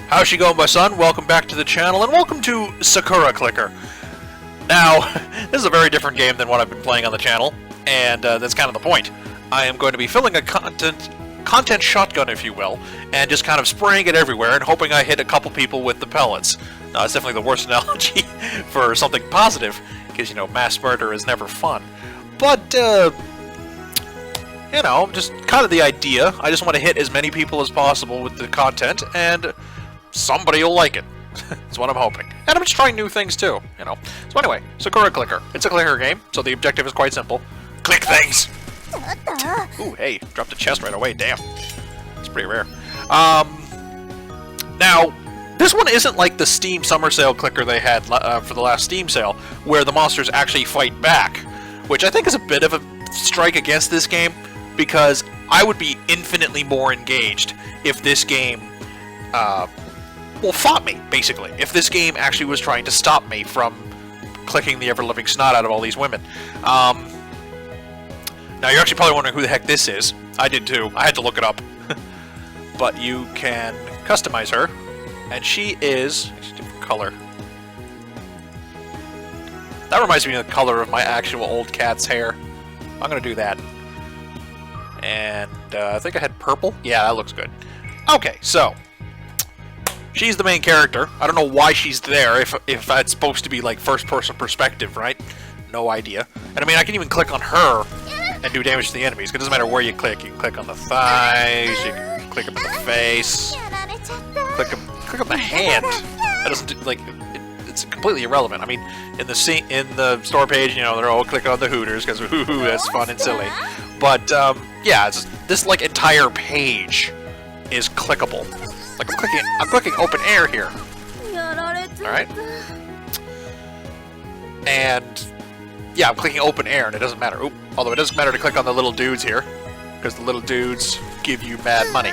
How's she going, my son? Welcome back to the channel, and welcome to Sakura Clicker. Now, this is a very different game than what I've been playing on the channel, and that's kind of the point. I am going to be filling a content shotgun, if you will, and just kind of spraying it everywhere and hoping I hit a couple people with the pellets. It's definitely the worst analogy for something positive, because, you know, mass murder is never fun. But, you know, just kind of the idea. I just want to hit as many people as possible with the content, and somebody will like it. That's what I'm hoping. And I'm just trying new things too, you know. So anyway, Sakura Clicker. It's a clicker game, so the objective is quite simple. Click things! Ooh, hey, dropped a chest right away, damn. It's pretty rare. Now, this one isn't like the Steam Summer Sale clicker they had for the last Steam sale, where the monsters actually fight back, which I think is a bit of a strike against this game, because I would be infinitely more engaged if this game, well, fought me, basically. If this game actually was trying to stop me from clicking the ever-living snot out of all these women. Now, you're actually probably wondering who the heck this is. I did too. I had to look it up. But you can customize her, and she is... Actually, different color. That reminds me of the color of my actual old cat's hair. I'm gonna do that. And I think I had purple. Yeah, that looks good. Okay, so she's the main character. I don't know why she's there, if that's supposed to be like first-person perspective, right? No idea. And I mean, I can even click on her and do damage to the enemies. It doesn't matter where you click. You can click on the thighs, you can click up in the face, click on the hand. That doesn't do, like, it's completely irrelevant. I mean, in the store page, you know, they're all clicking on the hooters because hoo-hoo, that's fun and silly. But yeah, it's just, this like entire page is clickable. Like I'm clicking open air here. Alright? And yeah, I'm clicking open air and it doesn't matter. Oop. Although it doesn't matter to click on the little dudes here, because the little dudes give you mad money.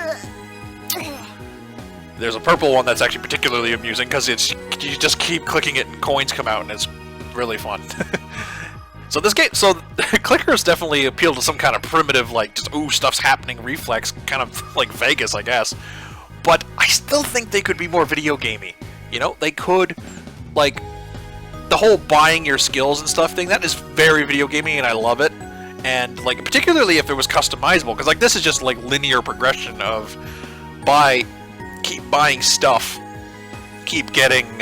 There's a purple one that's actually particularly amusing because you just keep clicking it and coins come out and it's really fun. So this game, clickers definitely appeal to some kind of primitive, like, just, ooh, stuff's happening reflex, kind of like Vegas, I guess. But I still think they could be more video gamey. You know, they could, like, the whole buying your skills and stuff thing, that is very video gamey and I love it. And, like, particularly if it was customizable, because, like, this is just, like, linear progression of keep buying stuff, keep getting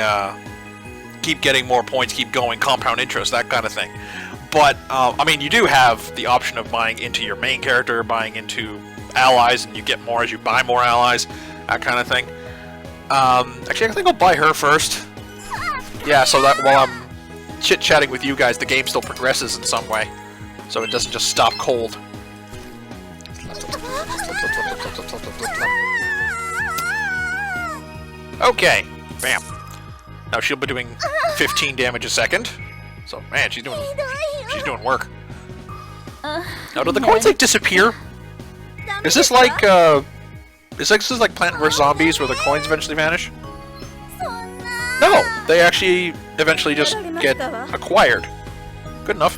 more points, keep going, compound interest, that kind of thing. But, I mean, you do have the option of buying into your main character, buying into allies, and you get more as you buy more allies, that kind of thing. Actually, I think I'll buy her first. Yeah, so that while I'm chit-chatting with you guys, the game still progresses in some way. So it doesn't just stop cold. Okay, bam. Now she'll be doing 15 damage a second. So, man, she's doing work. Now, do the coins, like, disappear? Is this like, this is like Plant vs. Zombies, where the coins eventually vanish? No! They actually eventually just get acquired. Good enough.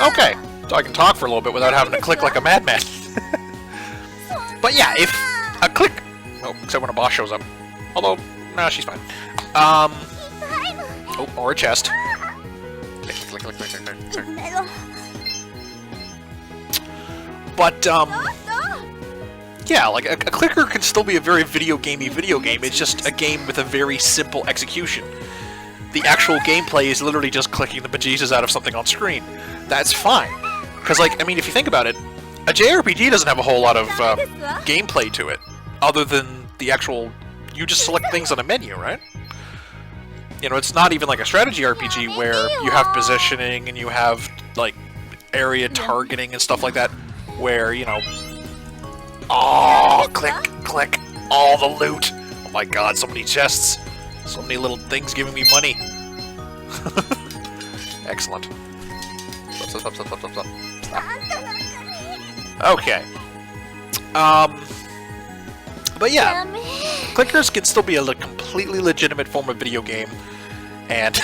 Okay, so I can talk for a little bit without having to click like a madman. But yeah, if a click... Oh, except when a boss shows up. Although, nah, she's fine. Oh, or a chest. Click. But, yeah, like, a clicker can still be a very video game. It's just a game with a very simple execution. The actual gameplay is literally just clicking the bejesus out of something on screen. That's fine. Because, like, I mean, if you think about it, a JRPG doesn't have a whole lot of gameplay to it, other than the actual... You just select things on a menu, right? You know, it's not even like a strategy RPG where you have positioning and you have, like, area targeting and stuff like that, where, you know... Oh, click, all the loot! Oh my god, so many chests! So many little things giving me money! Excellent. Stop. Okay. But yeah, clickers can still be a completely legitimate form of video game, and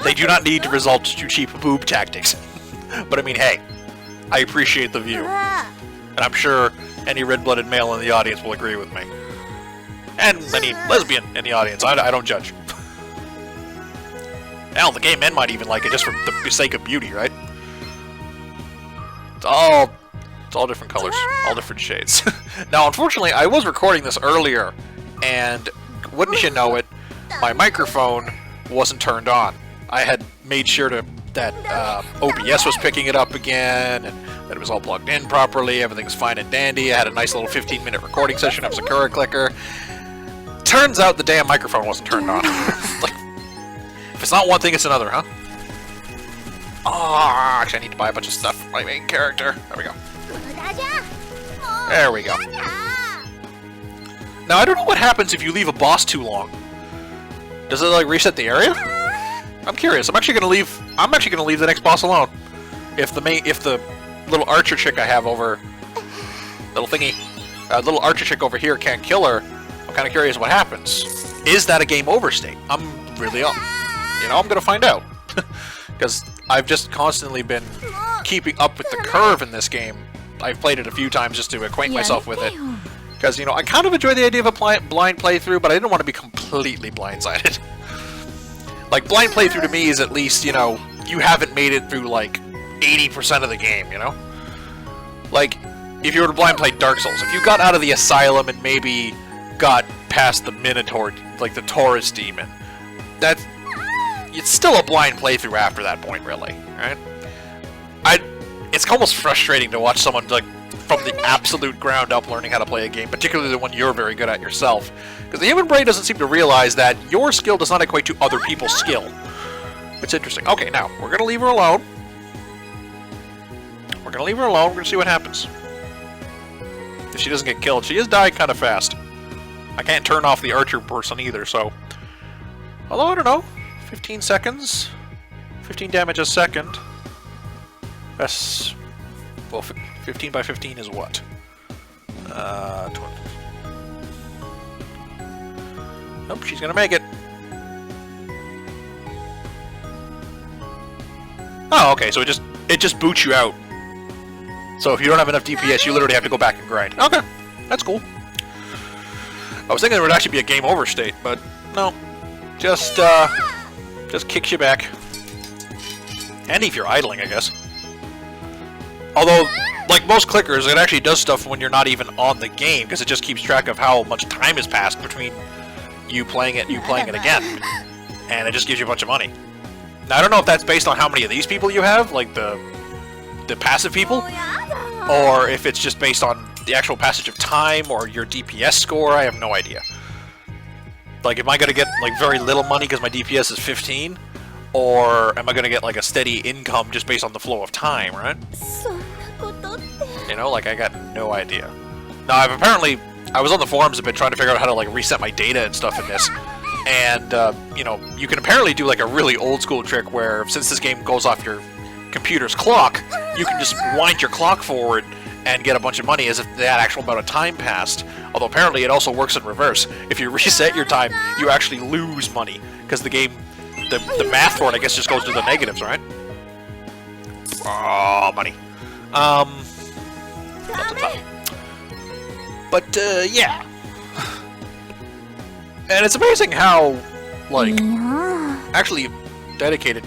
they do not need to resort to cheap boob tactics. But I mean, hey, I appreciate the view, and I'm sure any red-blooded male in the audience will agree with me. And any lesbian in the audience. I don't judge. Hell, the gay men might even like it just for the sake of beauty, right? It's all different colors, all different shades. Now, unfortunately, I was recording this earlier, and wouldn't you know it, my microphone wasn't turned on. I had made sure that OBS was picking it up again, and that it was all plugged in properly, everything's fine and dandy. I had a nice little 15-minute recording session of Sakura Clicker. Turns out the damn microphone wasn't turned on. Like, if it's not one thing, it's another, huh? Oh, actually, I need to buy a bunch of stuff for my main character. There we go. There we go. Now, I don't know what happens if you leave a boss too long. Does it, like, reset the area? I'm curious. I'm actually gonna leave the next boss alone. If the little archer chick I have over, little archer chick over here can't kill her, I'm kind of curious what happens. Is that a game over state? I'm gonna find out. Because I've just constantly been keeping up with the curve in this game. I've played it a few times just to acquaint myself with it. Because, I kind of enjoy the idea of a blind playthrough, but I didn't want to be completely blindsided. Like, blind playthrough to me is at least, you haven't made it through, like, 80% of the game, Like, if you were to blind play Dark Souls, if you got out of the Asylum and maybe got past the Minotaur, like the Taurus Demon, it's still a blind playthrough after that point, really, right? It's almost frustrating to watch someone, like, from the absolute ground up learning how to play a game, particularly the one you're very good at yourself. Because the human brain doesn't seem to realize that your skill does not equate to other people's skill. It's interesting. Okay, now, we're going to leave her alone. We're going to see what happens. If she doesn't get killed, she is dying kind of fast. I can't turn off the archer person either, so... Although, I don't know. 15 seconds. 15 damage a second. That's... Well, 15 by 15 is what? 20. Nope, she's gonna make it. Oh, okay, so it just boots you out. So if you don't have enough DPS, you literally have to go back and grind. Okay, that's cool. I was thinking there would actually be a game over state, but no. Just kicks you back. And if you're idling, I guess. Although, like most clickers, it actually does stuff when you're not even on the game, because it just keeps track of how much time has passed between you playing it and you playing it again. And it just gives you a bunch of money. Now, I don't know if that's based on how many of these people you have, like the passive people, or if it's just based on the actual passage of time or your DPS score. I have no idea. Like, am I going to get, like, very little money because my DPS is 15? Or am I going to get, like, a steady income just based on the flow of time, right? Like, I got no idea. Now, I was on the forums a bit trying to figure out how to, like, reset my data and stuff in this. And, you can apparently do, like, a really old-school trick where, since this game goes off your computer's clock, you can just wind your clock forward and get a bunch of money as if that actual amount of time passed. Although apparently it also works in reverse. If you reset your time, you actually lose money. Because the game, the math for it, I guess, just goes to the negatives, right? Oh, money. But, yeah. And it's amazing how, like, actually dedicated.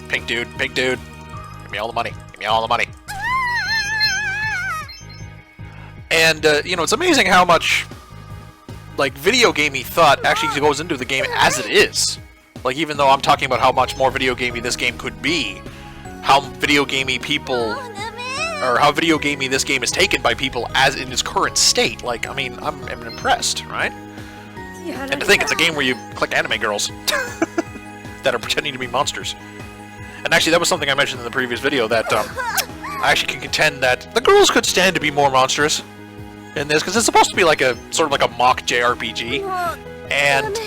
Pink dude, give me all the money, And, it's amazing how much, like, video gamey thought actually goes into the game as it is. Like, even though I'm talking about how much more video gamey this game could be, how video gamey this game is taken by people as in its current state. Like, I mean, I'm impressed, right? And to think it's a game where you click anime girls that are pretending to be monsters. And actually, that was something I mentioned in the previous video, that I actually can contend that the girls could stand to be more monstrous in this, because it's supposed to be like a sort of like a mock JRPG, and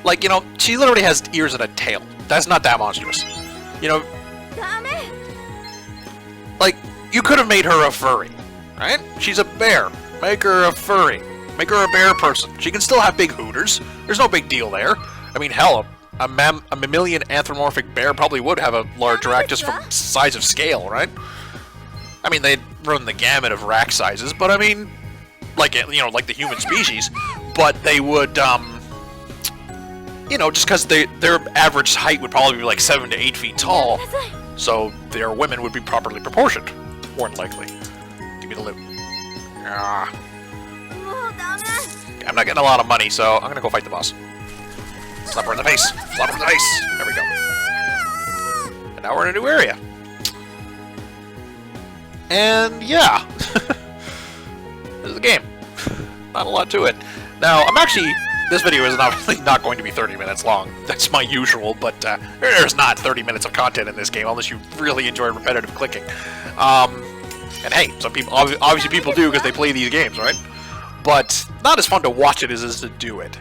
like, she literally has ears and a tail. That's not that monstrous, Like, you could have made her a furry, right? She's a bear. Make her a furry. Make her a bear person. She can still have big hooters. There's no big deal there. I mean, hell, a mammalian anthropomorphic bear probably would have a large rack just from size of scale, right? I mean, they'd run the gamut of rack sizes, but I mean, like like the human species, but they would just because their average height would probably be like 7 to 8 feet tall, so their women would be properly proportioned, more than likely. Give me the loot. Ah. I'm not getting a lot of money, so I'm gonna go fight the boss. Slap her in the face. Slap her in the face. There we go. And now we're in a new area. And yeah, this is the game. Not a lot to it. Now, this video is obviously not going to be 30 minutes long. That's my usual, but there's not 30 minutes of content in this game unless you really enjoy repetitive clicking. And hey, some people, obviously people do because they play these games, right? But not as fun to watch it as it is to do it,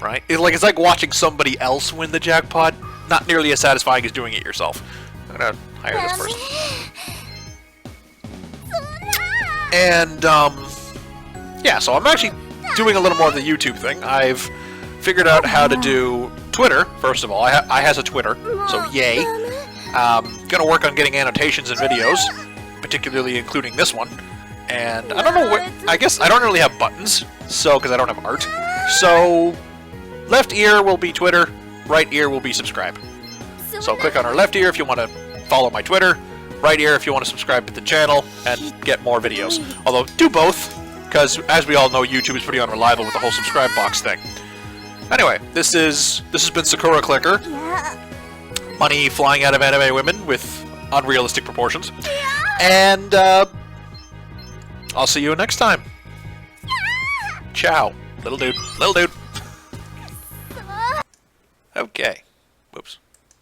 right? It's like watching somebody else win the jackpot. Not nearly as satisfying as doing it yourself. I'm gonna hire this person. And, yeah, so I'm actually doing a little more of the YouTube thing. I've figured out how to do Twitter, first of all. I has a Twitter, so yay. Gonna work on getting annotations in videos, particularly including this one. And I don't know what, I guess I don't really have buttons, so, because I don't have art. So, left ear will be Twitter, right ear will be subscribe. So click on our left ear if you want to follow my Twitter, right ear if you want to subscribe to the channel and get more videos. Although, do both, because as we all know, YouTube is pretty unreliable with the whole subscribe box thing. Anyway, this has been Sakura Clicker. Money flying out of anime women with unrealistic proportions. And, I'll see you next time. Ciao. Little dude. Little dude. Okay. Whoops.